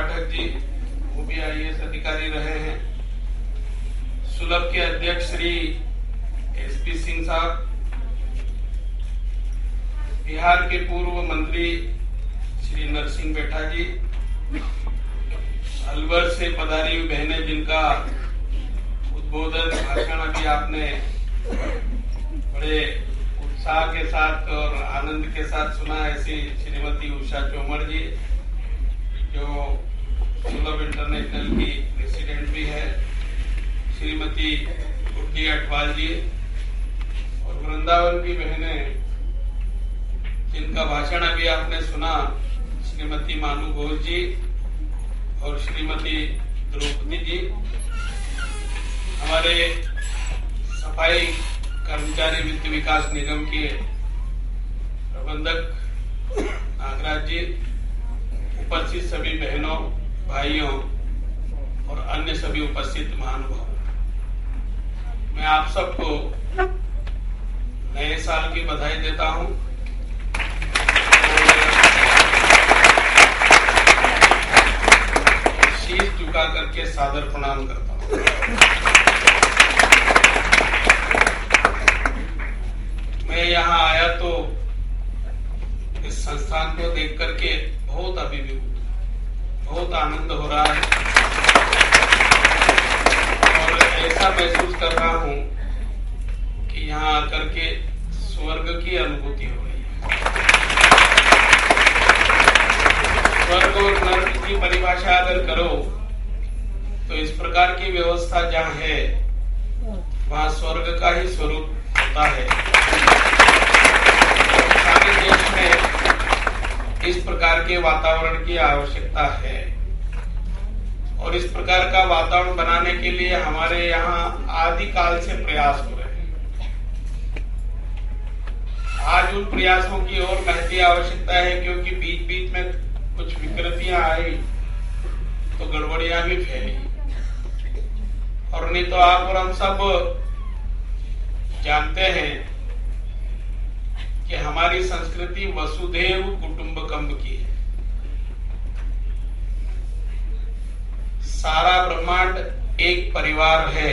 पाठक जी, वो भी IAS अधिकारी रहे हैं। सुलभ के अध्यक्ष श्री SP सिंह साहब, बिहार के पूर्व मंत्री श्री नरसिंह बेटा जी, अलवर से पधारी हुई बहनें जिनका उद्बोधन भाषण अभी आपने बड़े उत्साह के साथ और आनंद के साथ सुना, ऐसी श्रीमती उषा चोमर जी जो सुलभ इंटरनेशनल की प्रेसिडेंट भी है, श्रीमती गुड्डी अटवाल जी और वृंदावन की बहनें जिनका भाषण अभी आपने सुना, श्रीमती मानू घोष जी और श्रीमती द्रौपदी जी, हमारे सफाई कर्मचारी वित्त विकास निगम के प्रबंधक नागराज जी, उपस्थित सभी बहनों भाइयों और अन्य सभी उपस्थित महानुभाव, मैं आप सबको नए साल की बधाई देता हूं। शीश झुका करके सादर प्रणाम करता हूं। मैं यहाँ आया तो इस संस्थान को देख करके बहुत अभिभूत, बहुत आनंद हो रहा है और ऐसा महसूस कर रहा हूं कि यहाँ आकर के स्वर्ग की अनुभूति हो रही है। स्वर्ग और नर्क की परिभाषा अगर करो तो इस प्रकार की व्यवस्था जहाँ है वहाँ स्वर्ग का ही स्वरूप होता है। सारे देश में इस प्रकार के वातावरण की आवश्यकता है और इस प्रकार का वातावरण बनाने के लिए हमारे यहाँ आदिकाल से प्रयास हो रहे हैं। आज उन प्रयासों की और महती आवश्यकता है क्योंकि बीच बीच में कुछ विकृतियां आई तो गड़बड़ियां भी फैली और नहीं तो आप और हम सब जानते हैं कि हमारी संस्कृति वसुधैव कुटुंबकम की है। सारा ब्रह्मांड एक परिवार है,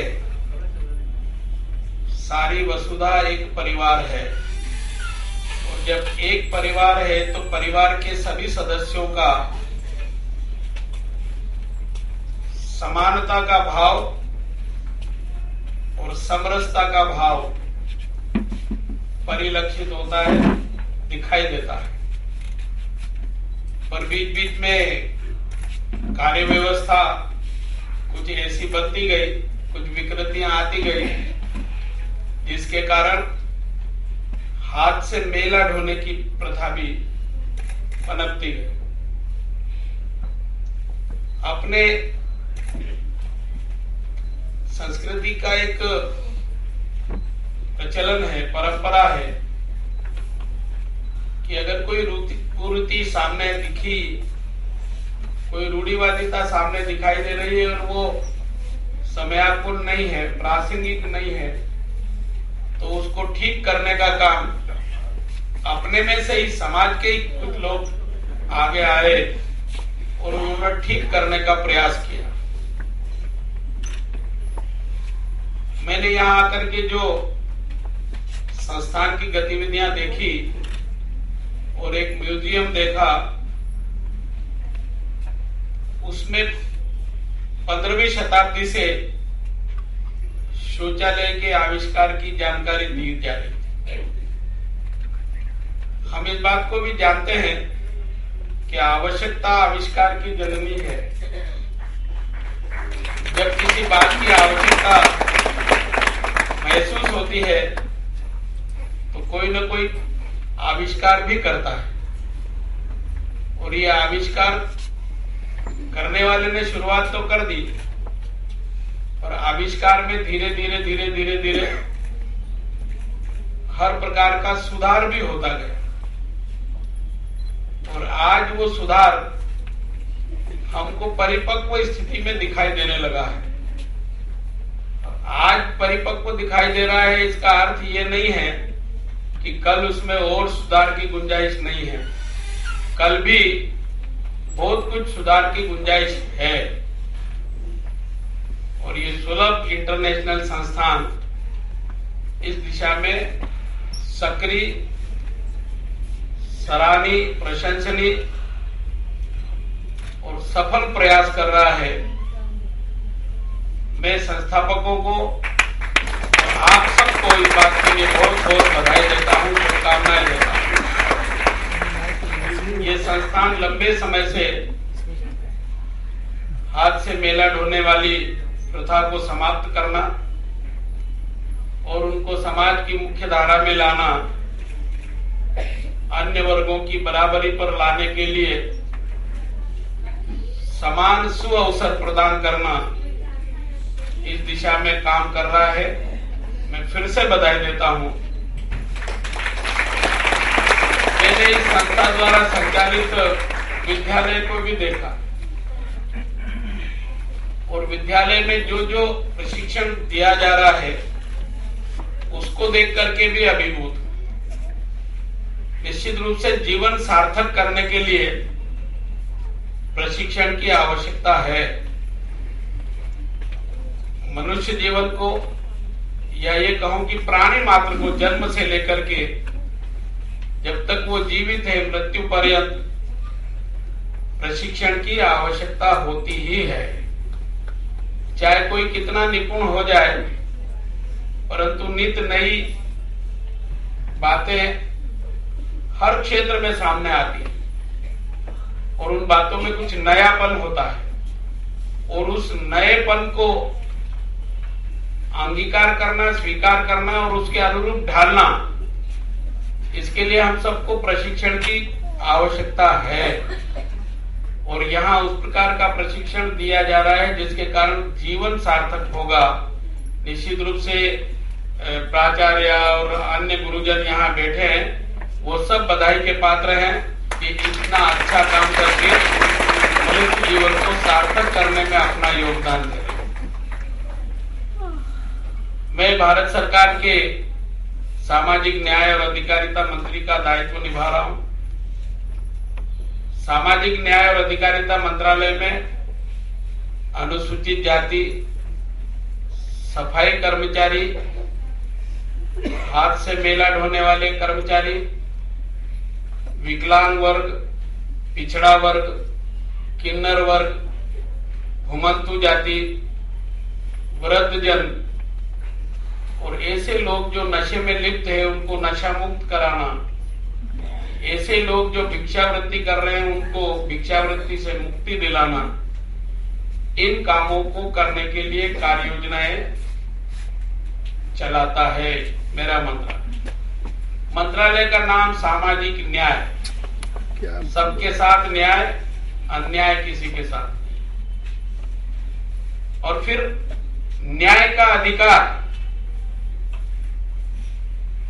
सारी वसुधा एक परिवार है और जब एक परिवार है तो परिवार के सभी सदस्यों का समानता का भाव और समरसता का भाव परिलक्षित होता है, दिखाई देता है। पर बीच बीच में कार्य व्यवस्था कुछ ऐसी बनती गई, कुछ विकृतियां आती गई जिसके कारण हाथ से मेला ढोने की प्रथा भी पनपती गई। अपने संस्कृति का एक प्रचलन है, परंपरा है कि अगर कोई कुरीति सामने दिखी, कोई रूढ़िवादिता सामने दिखाई दे रही है और वो समयानुकूल नहीं है, प्रासंगिक नहीं है, तो उसको ठीक करने का काम अपने में से ही समाज के ही कुछ लोग आगे आए और उन्होंने ठीक करने का प्रयास किया। मैंने यहाँ आकर के जो संस्थान की गतिविधियां देखी और एक म्यूजियम देखा, उसमें 15वीं शताब्दी से शौचालय के आविष्कार की जानकारी दी जा रही है। हम इस बात को भी जानते हैं कि आवश्यकता आविष्कार की जननी है। जब किसी बात की आवश्यकता महसूस होती है तो कोई न कोई आविष्कार भी करता है और ये आविष्कार करने वाले ने शुरुआत तो कर दी और आविष्कार में धीरे धीरे हर प्रकार का सुधार भी होता गया और आज वो सुधार हमको परिपक्व स्थिति में दिखाई देने लगा है। आज परिपक्व दिखाई दे रहा है, इसका अर्थ ये नहीं है कि कल उसमें और सुधार की गुंजाइश नहीं है। कल भी बहुत जरूर कुछ सुधार की गुंजाइश है और ये सुलभ इंटरनेशनल संस्थान इस दिशा में सक्रिय, सराहनीय, प्रशंसनीय और सफल प्रयास कर रहा है। मैं संस्थापकों को और आप सबको इस बात के लिए बहुत बहुत बधाई देता हूं, शुभकामनाएं देता हूं। ये संस्थान लंबे समय से हाथ से मेला ढोने वाली प्रथा को समाप्त करना और उनको समाज की मुख्य धारा में लाना, अन्य वर्गों की बराबरी पर लाने के लिए समान सुअवसर प्रदान करना, इस दिशा में काम कर रहा है। मैं फिर से बधाई देता हूं। मैंने इस संस्था द्वारा संचालित विद्यालय को भी देखा और विद्यालय में जो जो प्रशिक्षण दिया जा रहा है उसको देख करके भी अभिभूत। निश्चित रूप से जीवन सार्थक करने के लिए प्रशिक्षण की आवश्यकता है। मनुष्य जीवन को, या ये कहूं कि प्राणी मात्र को जन्म से लेकर के जब तक वो जीवित है मृत्यु पर्यंत प्रशिक्षण की आवश्यकता होती ही है। चाहे कोई कितना निपुण हो जाए, परंतु नित नई बातें हर क्षेत्र में सामने आती है और उन बातों में कुछ नयापन होता है और उस नएपन को अंगीकार करना, स्वीकार करना और उसके अनुरूप ढालना, इसके लिए हम सबको प्रशिक्षण की आवश्यकता है। और यहाँ उस प्रकार का प्रशिक्षण दिया जा रहा है जिसके कारण जीवन सार्थक होगा। निश्चित रूप से प्राचार्य और अन्य गुरुजन यहाँ बैठे हैं, वो सब बधाई के पात्र हैं कि इतना अच्छा काम करके मनुष्य जीवन को सार्थक करने में अपना योगदान दे रहे हैं। मैं भारत सरकार के सामाजिक न्याय और अधिकारिता मंत्री का दायित्व निभा रहा हूं। सामाजिक न्याय और अधिकारिता मंत्रालय में अनुसूचित जाति, सफाई कर्मचारी, हाथ से मेला ढोने वाले कर्मचारी, विकलांग वर्ग, पिछड़ा वर्ग, किन्नर वर्ग, घुमंतु जाति, वृद्धजन और ऐसे लोग जो नशे में लिप्त है उनको नशा मुक्त कराना, ऐसे लोग जो भिक्षावृत्ति कर रहे हैं उनको भिक्षावृत्ति से मुक्ति दिलाना, इन कामों को करने के लिए कार्य योजनाएं चलाता है मेरा मंत्रालय। मंत्रालय का नाम सामाजिक न्याय, सबके साथ न्याय, अन्याय किसी के साथ नहीं। और फिर न्याय का अधिकार,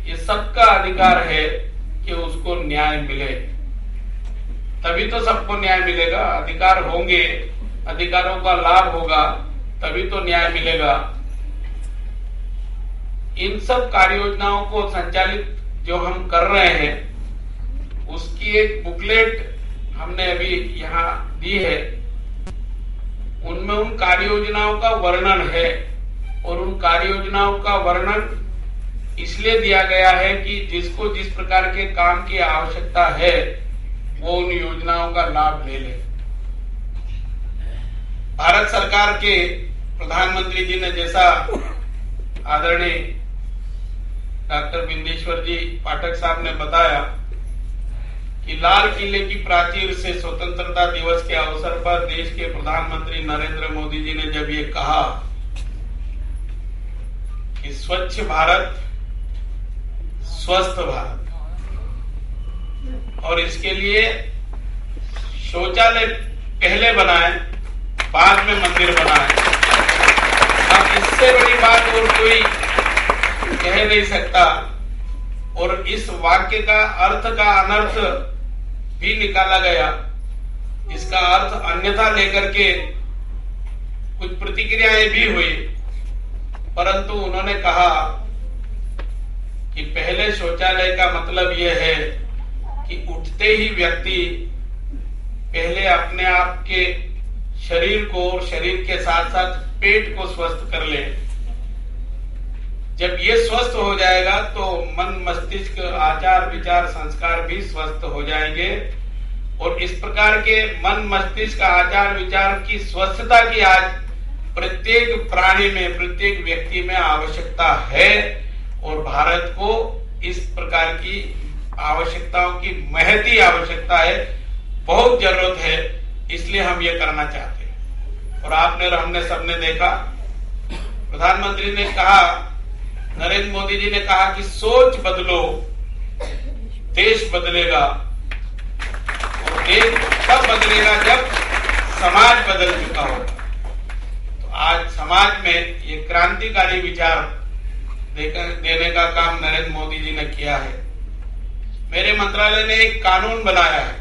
ये सबका अधिकार है कि उसको न्याय मिले, तभी तो सबको न्याय मिलेगा। अधिकार होंगे, अधिकारों का लाभ होगा, तभी तो न्याय मिलेगा। इन सब कार्य योजनाओं को संचालित जो हम कर रहे हैं उसकी एक बुकलेट हमने अभी यहाँ दी है। उनमें उन कार्य योजनाओं का वर्णन है और उन कार्य योजनाओं का वर्णन इसलिए दिया गया है कि जिसको जिस प्रकार के काम की आवश्यकता है वो उन योजनाओं का लाभ ले ले। भारत सरकार के प्रधानमंत्री जी ने, जैसा आदरणीय डॉक्टर बिंदेश्वर जी पाठक साहब ने बताया, कि लाल किले की प्राचीर से स्वतंत्रता दिवस के अवसर पर देश के प्रधानमंत्री नरेंद्र मोदी जी ने जब ये कहा कि स्वच्छ भारत, स्वस्थ भारत, और इसके लिए शौचालय पहले बनाए, बाद में मंदिर बनाए। अब इससे बड़ी बात और कोई कह नहीं सकता। और इस वाक्य का अर्थ का अनर्थ भी निकाला गया। इसका अर्थ अन्यथा लेकर के कुछ प्रतिक्रियाएं भी हुई, परंतु उन्होंने कहा कि पहले शौचालय का मतलब यह है कि उठते ही व्यक्ति पहले अपने आप के शरीर को और शरीर के साथ साथ पेट को स्वस्थ कर ले। जब ये स्वस्थ हो जाएगा तो मन, मस्तिष्क, आचार, विचार, संस्कार भी स्वस्थ हो जाएंगे। और इस प्रकार के मन, मस्तिष्क, आचार, विचार की स्वस्थता की आज प्रत्येक प्राणी में, प्रत्येक व्यक्ति में आवश्यकता है। और भारत को इस प्रकार की आवश्यकताओं की महती आवश्यकता है, बहुत जरूरत है, इसलिए हम ये करना चाहते हैं। और आपने, हमने सबने देखा, प्रधानमंत्री ने कहा, नरेंद्र मोदी जी ने कहा कि सोच बदलो, देश बदलेगा। और देश तब बदलेगा जब समाज बदल चुका होगा। तो आज समाज में ये क्रांतिकारी विचार देने का काम नरेंद्र मोदी जी ने किया है। मेरे मंत्रालय ने एक कानून बनाया है,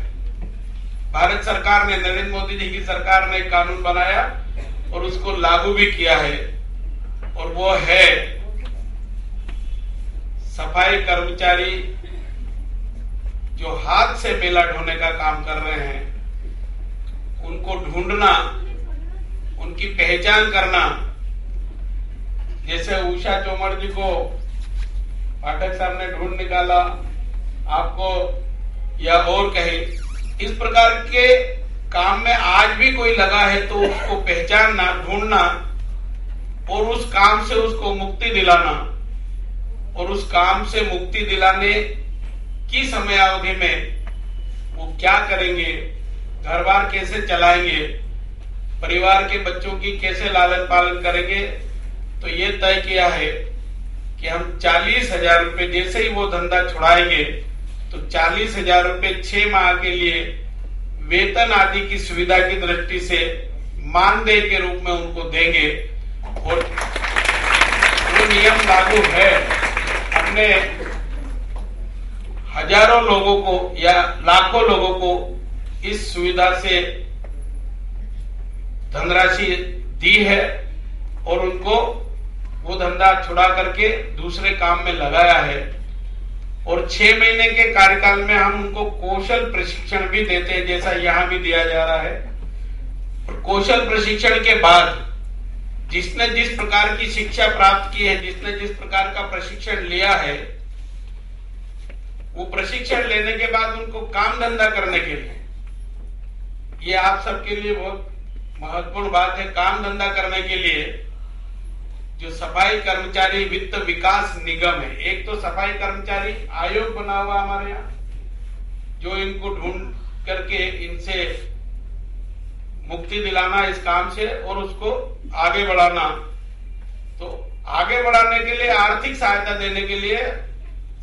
भारत सरकार ने, नरेंद्र मोदी जी की सरकार ने एक कानून बनाया और उसको लागू भी किया है। और वो है, सफाई कर्मचारी जो हाथ से मेला ढोने का काम कर रहे हैं, उनको ढूंढना, उनकी पहचान करना। जैसे उषा चोमड़ जी को पाठक साहब ने ढूंढ निकाला आपको, या और कहे, इस प्रकार के काम में आज भी कोई लगा है तो उसको पहचानना, ढूंढना और उस काम से उसको मुक्ति दिलाना। और उस काम से मुक्ति दिलाने की समयावधि में वो क्या करेंगे, घर बार कैसे चलाएंगे, परिवार के बच्चों की कैसे लालन पालन करेंगे, तो ये तय किया है कि हम 40,000 रुपए, जैसे ही वो धंधा छुड़ाएंगे तो 40,000 रुपए 6 माह के लिए वेतन आदि की सुविधा की दृष्टि से मानदेय के रूप में उनको देंगे। और वो नियम लागू है। हमने हजारों लोगों को या लाखों लोगों को इस सुविधा से धनराशि दी है और उनको वो धंधा छुड़ा करके दूसरे काम में लगाया है। और 6 महीने के कार्यकाल में हम उनको कौशल प्रशिक्षण भी देते हैं, जैसा यहां भी दिया जा रहा है। और कौशल प्रशिक्षण के बाद जिसने जिस प्रकार की शिक्षा प्राप्त की है, जिसने जिस प्रकार का प्रशिक्षण लिया है, वो प्रशिक्षण लेने के बाद उनको काम धंधा करने के लिए, ये आप सबके लिए बहुत महत्वपूर्ण बात है, काम धंधा करने के लिए जो सफाई कर्मचारी वित्त विकास निगम है, एक तो सफाई कर्मचारी आयोग बना हुआ हमारे यहाँ, जो इनको ढूंढ करके इनसे मुक्ति दिलाना इस काम से और उसको आगे बढ़ाना। तो आगे बढ़ाने के लिए, आर्थिक सहायता देने के लिए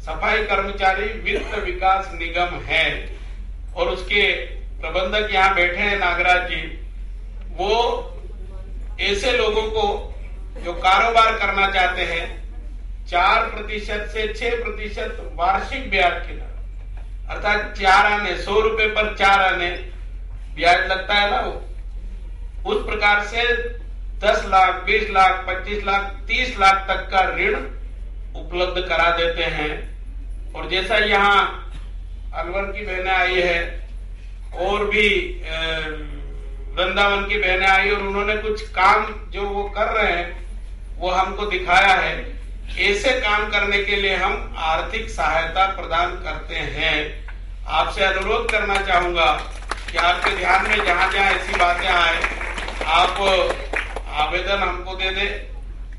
सफाई कर्मचारी वित्त विकास निगम है। और उसके प्रबंधक यहाँ बैठे हैं, नागराज जी। वो ऐसे लोगों को जो कारोबार करना चाहते हैं 4% से 6% वार्षिक ब्याज के दर, अर्थात 4 आने, 100 रुपए पर 4 आने ब्याज लगता है ना, उस प्रकार से 10 लाख, 20 लाख, 25 लाख, 30 लाख तक का ऋण उपलब्ध करा देते हैं। और जैसा यहाँ अलवर की बहनें आई है और भी वृंदावन की बहनें आई, और उन्होंने कुछ काम जो वो कर रहे हैं वो हमको दिखाया है। ऐसे काम करने के लिए हम आर्थिक सहायता प्रदान करते हैं। आपसे अनुरोध करना चाहूंगा कि आपके ध्यान में जहां जहां ऐसी बातें आए, आप आवेदन हमको दे दे,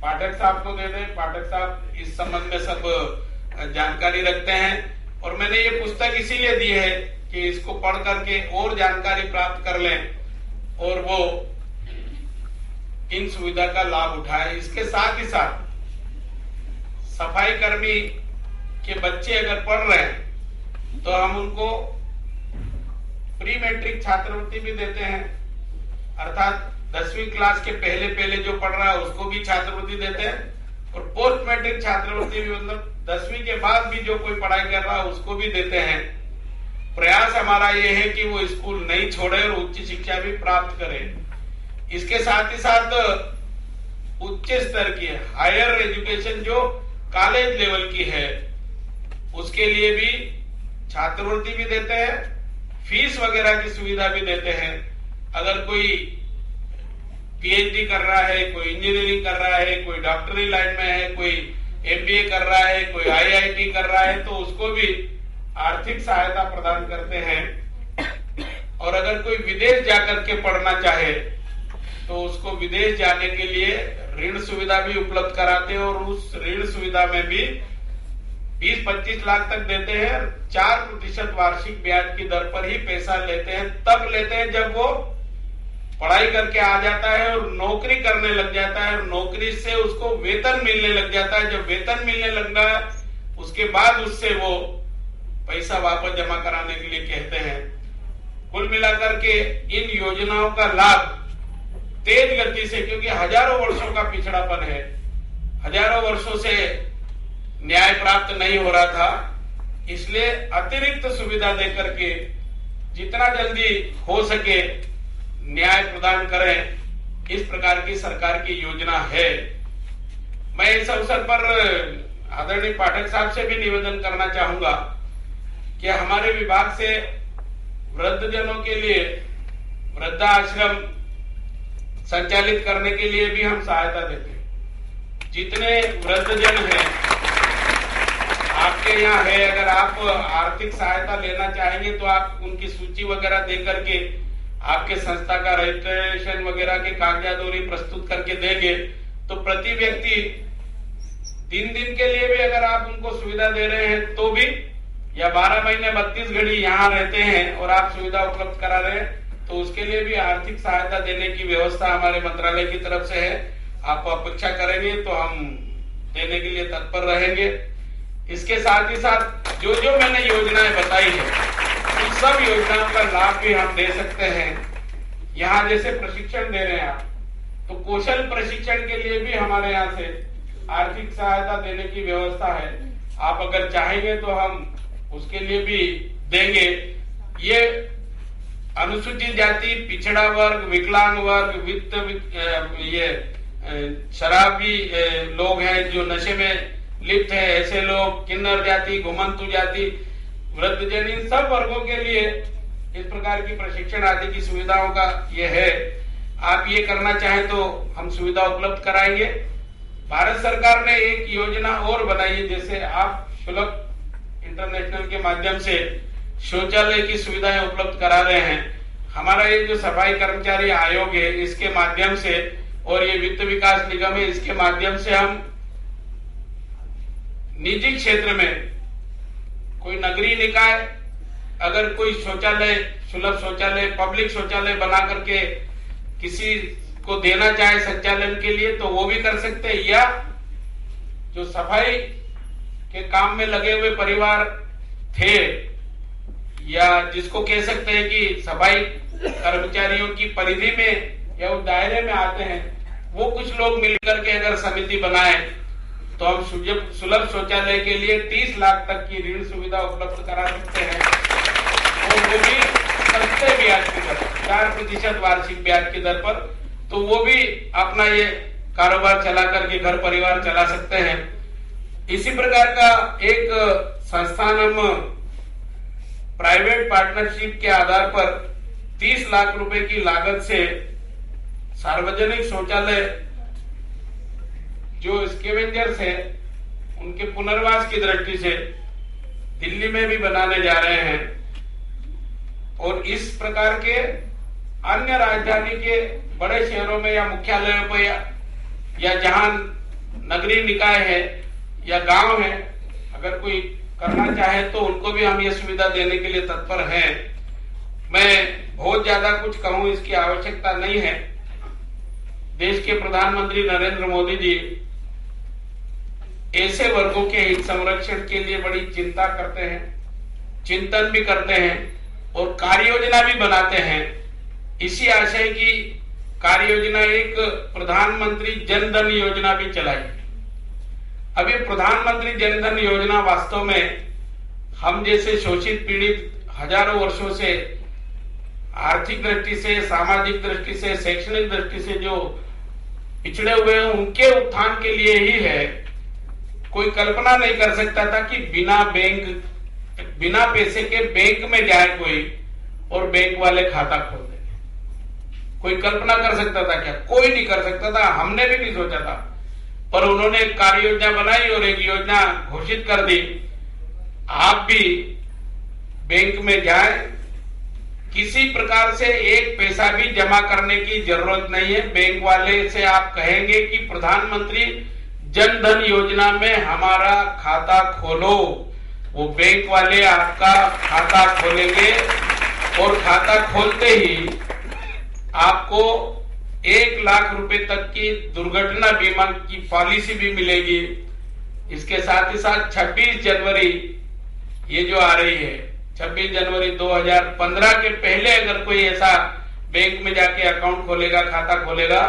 पाठक साहब को दे दे। पाठक साहब इस संबंध में सब जानकारी रखते हैं। और मैंने ये पुस्तक इसीलिए दी है कि इसको पढ़ करके और जानकारी प्राप्त कर लें और वो इन सुविधा का लाभ उठाए। इसके साथ ही साथ सफाई कर्मी के बच्चे अगर पढ़ रहे हैं तो हम उनको प्री मैट्रिक छात्रवृत्ति भी देते हैं, अर्थात 10वीं क्लास के पहले जो पढ़ रहा है उसको भी छात्रवृत्ति देते हैं। और पोस्ट मैट्रिक छात्रवृत्ति भी, मतलब 10वीं के बाद भी जो कोई पढ़ाई कर रहा है उसको भी देते हैं। प्रयास हमारा ये है कि वो स्कूल नहीं छोड़े और उच्च शिक्षा भी प्राप्त करे। इसके साथ ही साथ उच्च स्तर की हायर एजुकेशन जो कॉलेज लेवल की है उसके लिए भी छात्रवृत्ति भी देते हैं, फीस वगैरह की सुविधा भी देते हैं। अगर कोई पीएचडी कर रहा है, कोई इंजीनियरिंग कर रहा है, कोई डॉक्टरी लाइन में है, कोई एमबीए कर रहा है, कोई आईआईटी कर रहा है, तो उसको भी आर्थिक सहायता प्रदान करते हैं। और अगर कोई विदेश जाकर के पढ़ना चाहे तो उसको विदेश जाने के लिए ऋण सुविधा भी उपलब्ध कराते हैं, और उस ऋण सुविधा में भी 20-25 लाख तक देते हैं। 4% वार्षिक ब्याज की दर पर ही पैसा लेते हैं। तब लेते हैं जब वो पढ़ाई करके आ जाता है और नौकरी करने लग जाता है, और नौकरी से उसको वेतन मिलने लग जाता है। जब वेतन मिलने लगता है उसके बाद उससे वो पैसा वापस जमा कराने के लिए कहते हैं। कुल मिलाकर के इन योजनाओं का लाभ तेज गति से, क्योंकि हजारों वर्षों का पिछड़ापन है, हजारों वर्षों से न्याय प्राप्त नहीं हो रहा था, इसलिए अतिरिक्त सुविधा देकर के जितना जल्दी हो सके न्याय प्रदान करें, इस प्रकार की सरकार की योजना है। मैं इस अवसर पर आदरणीय पाठक साहब से भी निवेदन करना चाहूंगा कि हमारे विभाग से वृद्धजनों के लिए वृद्धाश्रम संचालित करने के लिए भी हम सहायता देते हैं। जितने वृद्धजन हैं आपके यहाँ है, अगर आप आर्थिक सहायता लेना चाहेंगे तो आप उनकी सूची वगैरह दे करके आपके संस्था का रजिस्ट्रेशन वगैरह के कागजात प्रस्तुत करके देंगे तो प्रति व्यक्ति 3 दिन के लिए भी अगर आप उनको सुविधा दे रहे हैं तो भी, या 12 महीने 32 घड़ी यहाँ रहते हैं और आप सुविधा उपलब्ध करा रहे हैं तो उसके लिए भी आर्थिक सहायता देने की व्यवस्था हमारे मंत्रालय की तरफ से है। आप अपेक्षा करेंगे तो हम देने के लिए तत्पर रहेंगे। इसके साथ ही साथ जो जो मैंने योजनाएं बताई है उन सब योजनाओं का लाभ भी हम दे सकते हैं। यहाँ जैसे प्रशिक्षण दे रहे हैं आप, तो कौशल प्रशिक्षण के लिए भी हमारे यहाँ से आर्थिक सहायता देने की व्यवस्था है। आप अगर चाहेंगे तो हम उसके लिए भी देंगे। ये अनुसूचित जाति, पिछड़ा वर्ग, विकलांग वर्ग, ये शराबी लोग हैं जो नशे में लिप्त है, ऐसे लोग, किन्नर जाति, घुमंतु जाति, वृद्धजन, इन सब वर्गों के लिए इस प्रकार की प्रशिक्षण आदि की सुविधाओं का ये है। आप ये करना चाहें तो हम सुविधा उपलब्ध कराएंगे। भारत सरकार ने एक योजना और बनाई है, जैसे आप शुल्क इंटरनेशनल के माध्यम से शौचालय की सुविधाएं उपलब्ध करा रहे हैं। हमारा ये जो सफाई कर्मचारी आयोग है इसके माध्यम से, और ये वित्त विकास निगम है, इसके माध्यम से हम निजी क्षेत्र में कोई नगरीय निकाय अगर कोई शौचालय, सुलभ शौचालय, पब्लिक शौचालय बना करके किसी को देना चाहे संचालन के लिए तो वो भी कर सकते हैं, या जो सफाई के काम में लगे हुए परिवार थे, या जिसको कह सकते हैं कि सफाई कर्मचारियों की परिधि में या उस दायरे में आते हैं, वो कुछ लोग मिलकर के अगर समिति बनाए तो हम सुलभ शौचालय के लिए 30 लाख तक की ऋण सुविधा उपलब्ध करा सकते हैं, और वो भी सस्ते ब्याज की दर, 4% वार्षिक ब्याज की दर पर। तो वो भी अपना ये कारोबार चला करके घर परिवार चला सकते हैं। इसी प्रकार का एक संस्थान हम प्राइवेट पार्टनरशिप के आधार पर 30 लाख रुपए की लागत से सार्वजनिक शौचालय जो स्कैवेंजर्स है उनके पुनर्वास की दृष्टि से दिल्ली में भी बनाने जा रहे हैं, और इस प्रकार के अन्य राजधानी के बड़े शहरों में या मुख्यालयों पर या जहां नगरीय निकाय है या गांव है, अगर कोई करना चाहे तो उनको भी हम ये सुविधा देने के लिए तत्पर हैं। मैं बहुत ज्यादा कुछ कहूं इसकी आवश्यकता नहीं है। देश के प्रधानमंत्री नरेंद्र मोदी जी ऐसे वर्गों के हित संरक्षण के लिए बड़ी चिंता करते हैं, चिंतन भी करते हैं और कार्य योजना भी बनाते हैं। इसी आशय की कार्य योजना एक प्रधानमंत्री जन धन योजना भी चलाई। अभी प्रधानमंत्री जन धन योजना वास्तव में हम जैसे शोषित पीड़ित हजारों वर्षों से आर्थिक दृष्टि से, सामाजिक दृष्टि से, शैक्षणिक दृष्टि से जो पिछड़े हुए हैं उनके उत्थान के लिए ही है। कोई कल्पना नहीं कर सकता था कि बिना पैसे के बैंक में जाए कोई और बैंक वाले खाता खोल देंगे। कोई कल्पना कर सकता था क्या? कोई नहीं कर सकता था, हमने भी नहीं सोचा था। पर उन्होंने एक कार्य योजना बनाई और एक योजना घोषित कर दी। आप भी बैंक में जाएं, किसी प्रकार से एक पैसा भी जमा करने की जरूरत नहीं है। बैंक वाले से आप कहेंगे कि प्रधानमंत्री जन धन योजना में हमारा खाता खोलो, वो बैंक वाले आपका खाता खोलेंगे और खाता खोलते ही आपको 1 लाख रुपए तक की दुर्घटना बीमा की पॉलिसी भी मिलेगी। इसके साथ ही साथ 26 जनवरी ये जो आ रही है, 26 जनवरी 2015 के पहले अगर कोई ऐसा बैंक में जाके अकाउंट खोलेगा, खाता खोलेगा,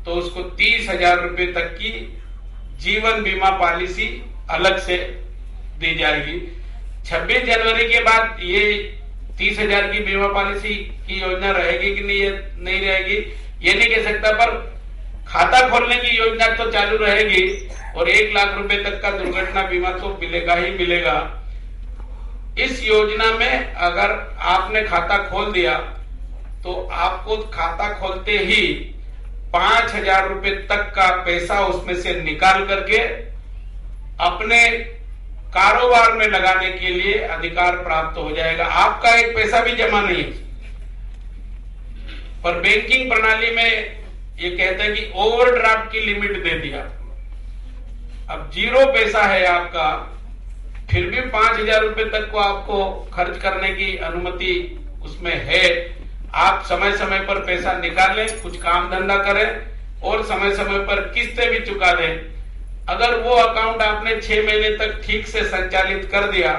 तो उसको 30,000 रुपए तक की जीवन बीमा पॉलिसी अलग से दी जाएगी। 26 जनवरी के बाद ये 30,000 की बीमा पॉलिसी की योजना रहेगी कि नहीं रहेगी ये नहीं कह सकता, पर खाता खोलने की योजना तो चालू रहेगी और 1 लाख रुपए तक का दुर्घटना बीमा तो मिलेगा ही मिलेगा। इस योजना में अगर आपने खाता खोल दिया तो आपको खाता खोलते ही 5,000 रुपए तक का पैसा उसमें से निकाल करके अपने कारोबार में लगाने के लिए अधिकार प्राप्त हो जाएगा। आपका एक पैसा भी जमा नहीं। पर बैंकिंग प्रणाली में ये कहते हैं कि ओवरड्राफ्ट की लिमिट दे दिया। अब 0 पैसा है आपका, फिर भी 5,000 रुपए तक को आपको खर्च करने की अनुमति उसमें है। आप समय समय पर पैसा निकालें, कुछ काम धंधा करें और समय समय पर किस्तें भी चुका दें। अगर वो अकाउंट आपने 6 महीने तक ठीक से संचालित कर दिया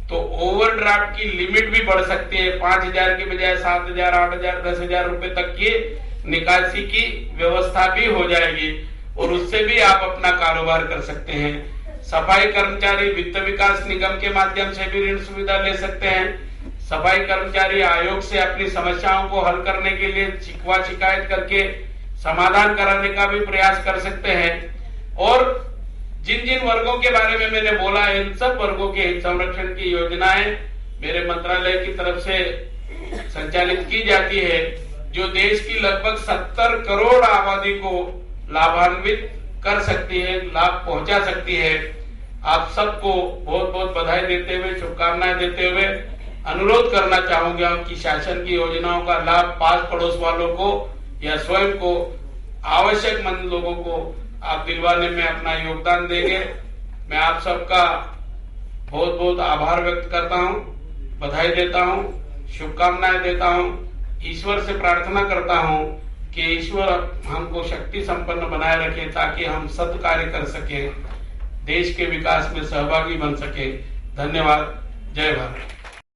तो ओवरड्राफ्ट की लिमिट भी बढ़ सकती है। 5,000 की बजाय 7,000, 8,000, 10,000 रुपए तक की निकासी की व्यवस्था भी हो जाएगी और उससे भी आप अपना कारोबार कर सकते हैं। सफाई कर्मचारी वित्त विकास निगम के माध्यम से भी ऋण सुविधा ले सकते हैं। सफाई कर्मचारी आयोग से अपनी समस्याओं को हल करने के लिए शिकवा शिकायत करके समाधान कराने का भी प्रयास कर सकते हैं। और जिन जिन वर्गों के बारे में मैंने बोला, इन सब वर्गों के हित संरक्षण की योजनाएं मेरे मंत्रालय की तरफ से संचालित की जाती है, जो देश की लगभग 70 करोड़ आबादी को लाभान्वित कर सकती है, लाभ पहुंचा सकती है। आप सबको बहुत बहुत बधाई देते हुए, शुभकामनाएं देते हुए अनुरोध करना चाहूंगा कि शासन की योजनाओं का लाभ पास पड़ोस वालों को या स्वयं को, आवश्यकमंद लोगों को आप दिलवाने में अपना योगदान देंगे। मैं आप सबका बहुत बहुत आभार व्यक्त करता हूं, बधाई देता हूं, शुभकामनाएं देता हूं। ईश्वर से प्रार्थना करता हूं कि ईश्वर हमको शक्ति संपन्न बनाए रखे ताकि हम सत् कार्य कर सके, देश के विकास में सहभागी बन सके। धन्यवाद। जय भारत।